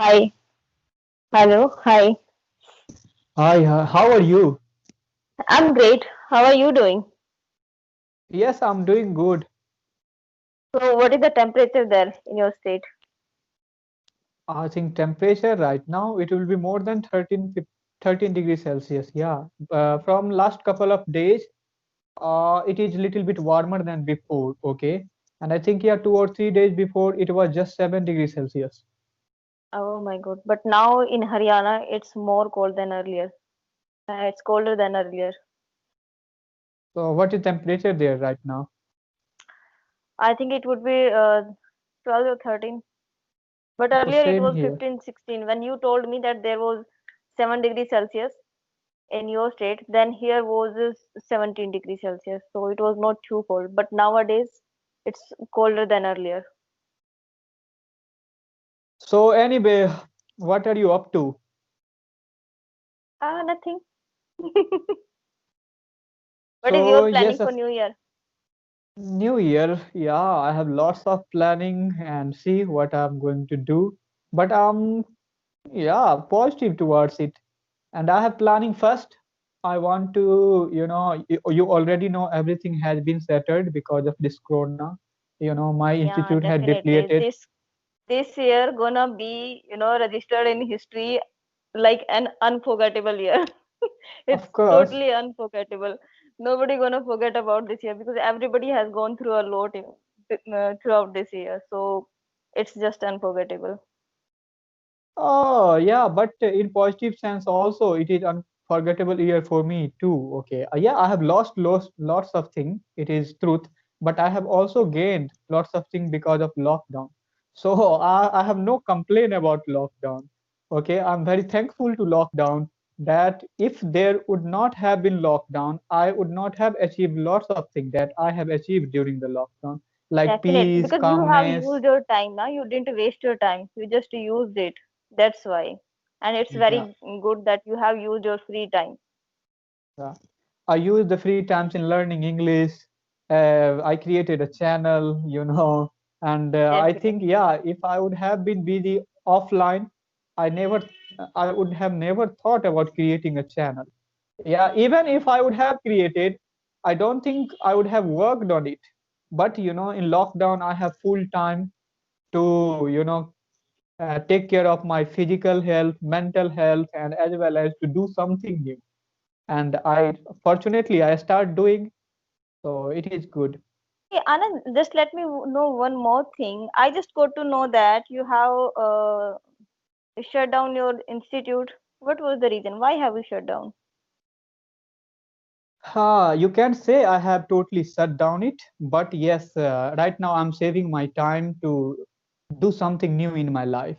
Hi. Hello. Hi. Hi, how are you? I'm great. How are you doing? Yes, I'm doing good. So, what is the temperature there in your state? I think temperature right now it will be more than 13 degrees Celsius. Yeah, from last couple of days, it is little bit warmer than before. Okay, and I think yeah, 2 or 3 days before it was just 7 degrees Celsius. Oh my God. But now in Haryana, it's more cold than earlier. It's colder than earlier. So what is temperature there right now? I think it would be 12 or 13. But Oh, earlier it same was here. 15, 16. When you told me that there was 7 degrees Celsius in your state, then here was 17 degrees Celsius. So it was not too cold. But nowadays, it's colder than earlier. So anyway, what are you up to? Nothing. What is So your yes, planning for New Year? New Year, yeah, I have lots of planning and see what I'm going to do. But yeah, positive towards it. And I have planning first. I want to, you already know everything has been settled because of this corona. My Yeah, institute had definitely. depleted. This year gonna be, registered in history like an unforgettable year. It's Of course. totally unforgettable. Nobody gonna forget about this year because everybody has gone through a lot throughout this year. So it's just unforgettable. Oh, yeah, but in positive sense also, it is unforgettable year for me too. Okay, yeah, I have lost lots of things. It is truth, but I have also gained lots of things because of lockdown. So I have no complaint about lockdown. Okay, I'm very thankful to lockdown that if there would not have been lockdown, I would not have achieved lots of things that I have achieved during the lockdown, like Definitely, peace, because you have calmness. used your time now. You didn't waste your time. You just used it. That's why. And it's Yeah. very good that you have used your free time. Yeah. I use the free times in learning English. I created a channel, and I think, Definitely. yeah, if I would have been busy offline, I never, I would have never thought about creating a channel. Yeah, even if I would have created, I don't think I would have worked on it. But, in lockdown, I have full time to, take care of my physical health, mental health, and as well as to do something new. And I fortunately I start doing, so it is good. Hey, Anand, just let me know one more thing. I just got to know that you have shut down your institute. What was the reason? Why have you shut down? You can say I have totally shut down it, but yes, right now I'm saving my time to do something new in my life.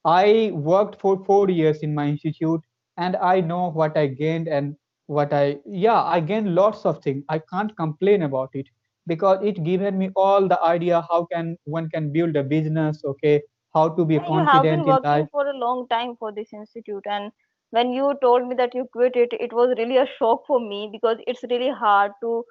I worked for 4 years in my institute, and I know what I gained and yeah, I gained lots of things. I can't complain about it because it given me all the idea how can one can build a business, okay, how to be Yeah, you have been confident in working life. for a long time for this institute, and when you told me that you quit it, it was really a shock for me because it's really hard to,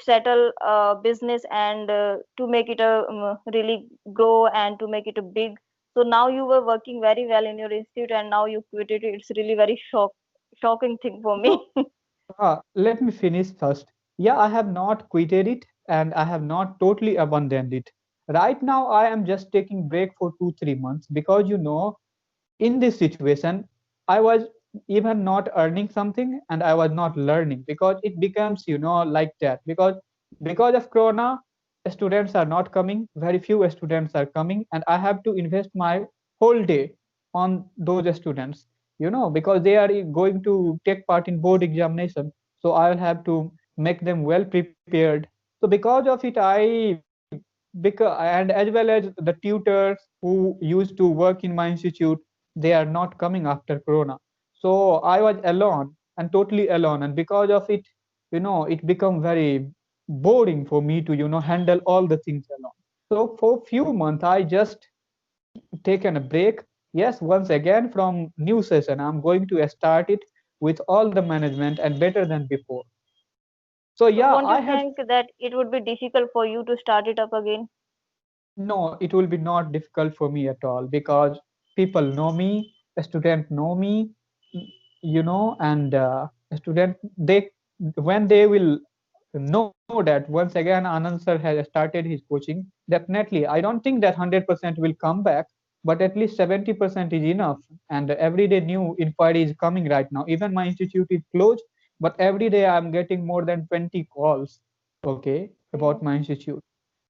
settle a business and to make it a really grow and to make it a big. So now you were working very well in your institute, and now you quit it. It's really very shocking thing for me. No, let me finish first. Yeah, I have not quitted it and I have not totally abandoned it. Right now, I am just taking break for 2 3 months because in this situation, I was even not earning something and I was not learning because it becomes like that because of Corona, students are not coming. Very few students are coming, and I have to invest my whole day on those students because they are going to take part in board examination, so I'll have to make them well prepared. So because of it and as well as the tutors who used to work in my institute, they are not coming after corona, so I was alone and totally alone, and because of it it become very boring for me to handle all the things alone. So for few months I just taken a break. Yes, once again from new session, I'm going to start it with all the management and better than before. So So yeah, won't you I have think that it would be difficult for you to start it up again? no, it will be not difficult for me at all because people know me, a student know me, and a student, they, when they will know that once again Anand sir has started his coaching, definitely I don't think that 100% will come back, but at least 70% is enough. And every day new inquiry is coming right now. Even my institute is closed, but every day I'm getting more than 20 calls, okay, about Okay. my institute.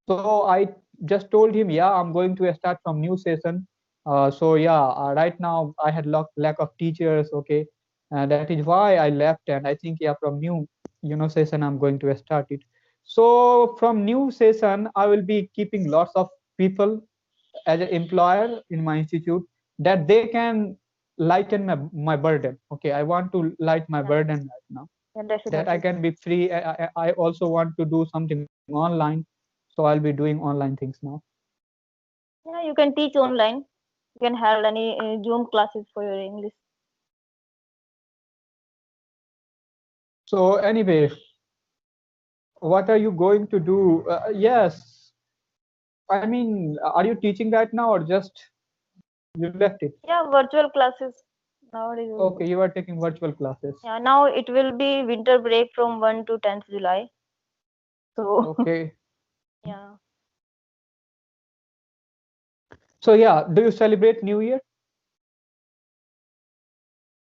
So I just told him, yeah, I'm going to start from new session. So yeah, right now I had lack of teachers, okay, and that is why I left. And I think, yeah, from new, session I'm going to start it. So from new session, I will be keeping lots of people as an employer in my institute, that they can lighten my burden. Okay, I want to light my Yeah, burden right now, yeah, that I definitely. can be free. I also want to do something online, so I'll be doing online things now. Yeah, you can teach online. You can have any Zoom classes for your English. So anyway, what are you going to do? Yes, I mean, are you teaching right now or just you left it? Yeah, virtual classes nowadays. Okay, you are taking virtual classes. Yeah, now it will be winter break from 1 to 10th July. So Okay. yeah, So yeah, do you celebrate New Year?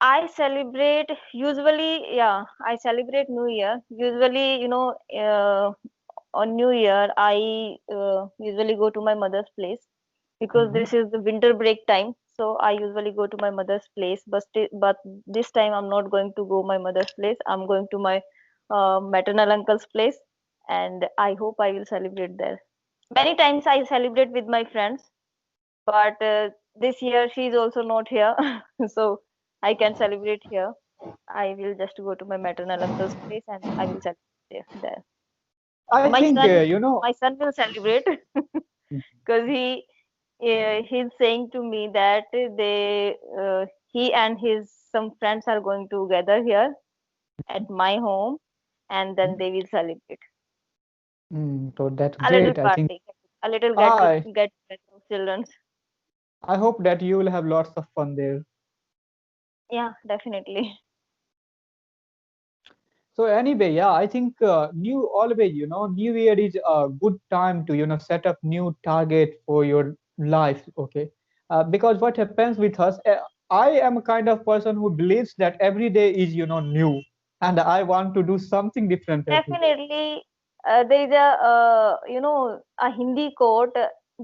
I celebrate usually. Yeah, I celebrate New Year. Usually, on New Year, I usually go to my mother's place because Hmm. this is the winter break time. So I usually go to my mother's place, but this time I'm not going to go my mother's place. I'm going to my maternal uncle's place, and I hope I will celebrate there. Many times I celebrate with my friends, but this year she's also not here, so I can celebrate here. I will just go to my maternal uncle's place and I will celebrate there. I My think son, you know. my son will celebrate because he's saying to me that he and his some friends are going to gather here at my home, and then they will celebrate So that's a little great. I think party, a little I get together of children. I hope that you will have lots of fun there. Yeah, definitely. So anyway, yeah, I think new always, New Year is a good time to, set up new target for your life. Okay, because what happens with us, I am a kind of person who believes that every day is, new, and I want to do something different every day. Definitely, there is a Hindi quote,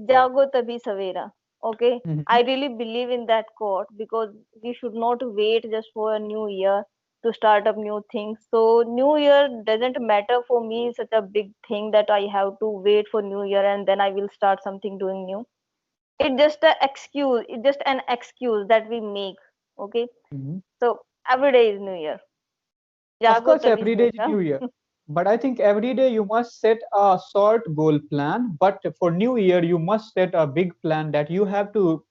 "Jago tabhi savera." Okay, Mhm. I really believe in that quote because we should not wait just for a new year to start up new things. So new year doesn't matter for me such a big thing that I have to wait for new year and then I will start something doing new. It's just an excuse. It's just an excuse that we make. Okay, Mhm. so every day is new year. Of Jago course, tabhi every day is savera. New Year. But I think every day you must set a short goal plan. But for New Year, you must set a big plan that you have to,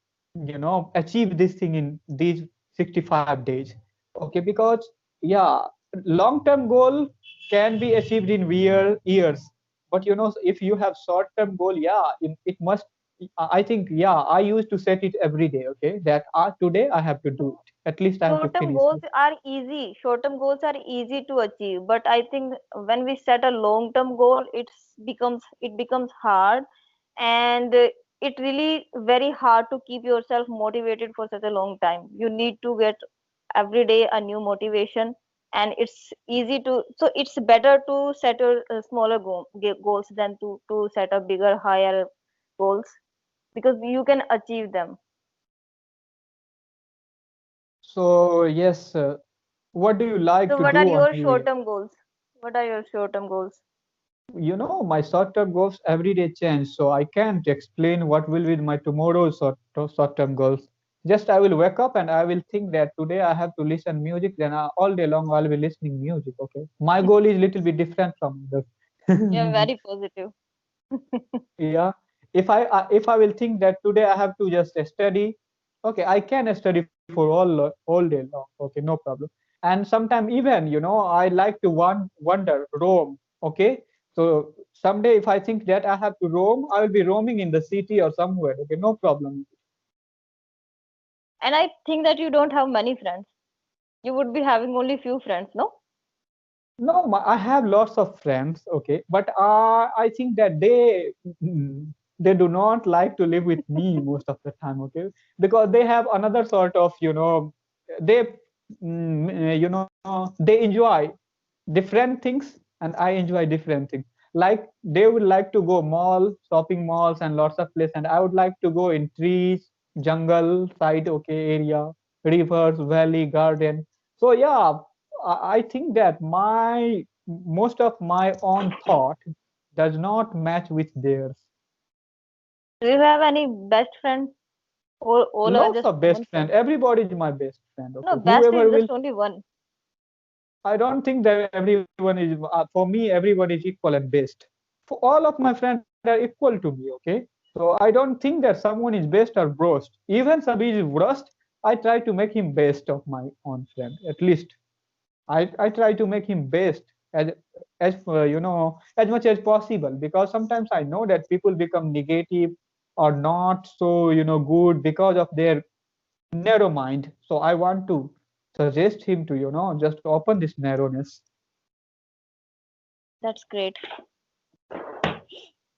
achieve this thing in these 65 days. Okay, because yeah, long-term goal can be achieved in years. But if you have short-term goal, yeah, it must. I think, yeah, I used to set it every day. Okay, that today I have to do it. At least I have to Short-term finish goals this. are easy. Short-term goals are easy to achieve, but I think when we set a long-term goal, it becomes hard, and it really very hard to keep yourself motivated for such a long time. You need to get every day a new motivation, and it's easy to. So it's better to set a smaller goals than to set a bigger, higher goals because you can achieve them. So yes, what do you like So to what are do on your New Year? short-term goals? What are your short-term goals? My short-term goals every day change, so I can't explain what will be my tomorrow's short-term goals. Just I will wake up and I will think that today I have to listen music. Then all day long I'll be listening music. Okay, my goal is little bit different from Yeah, others. very positive. Yeah, if I will think that today I have to just study, okay, I can study for all day long. Okay, no problem. And sometimes even I like to wander, roam. Okay, so someday if I think that I have to roam, I will be roaming in the city or somewhere. Okay, no problem. And I think that you don't have many friends. You would be having only few friends, no? No, I have lots of friends, okay, but I think that they do not like to live with me most of the time, okay, because they have another sort of, they, they enjoy different things, and I enjoy different things. Like they would like to go mall, shopping malls, and lots of places, and I would like to go in trees, jungle side, okay, area, rivers, valley, garden. So yeah, I think that my most of my own thought does not match with theirs. Do you have any best friend, or all are Lots just of common best friends? friend. Everybody is my best friend. No, Okay, best whoever is will. just only one. I don't think that everyone is. For me, everyone is equal and best. For all of my friends are equal to me. Okay, so I don't think that someone is best or worst. Even somebody is worst, I try to make him best of my own friend. At least I try to make him best as much as possible, because sometimes I know that people become negative or not so good because of their narrow mind. So I want to suggest him to just open this narrowness. That's great.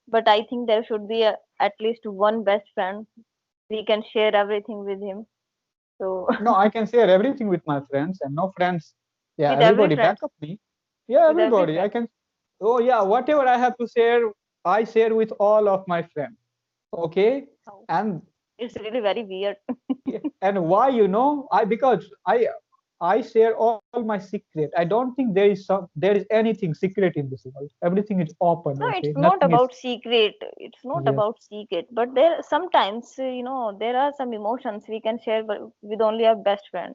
But I think there should be at least one best friend. We can share everything with him. So No, I can share everything with my friends, and no friends. Yeah, with every everybody friend, back up me. Yeah, with every everybody. I friend. can. Oh yeah, whatever I have to share, I share with all of my friends. Okay, Oh, and it's really very weird. yeah, and why I because I share all my secret. I don't think there is anything secret in this world. Everything is open. No, Okay, it's not nothing is. about secret. It's not Yes. about secret. But there sometimes, there are some emotions we can share with only our best friend,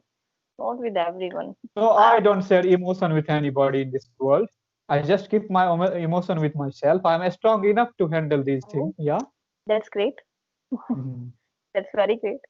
not with everyone. So Ah, I don't share emotion with anybody in this world. I just keep my emotion with myself. I'm strong enough to handle these things. oh, Yeah. that's great. Mhm. That's very great.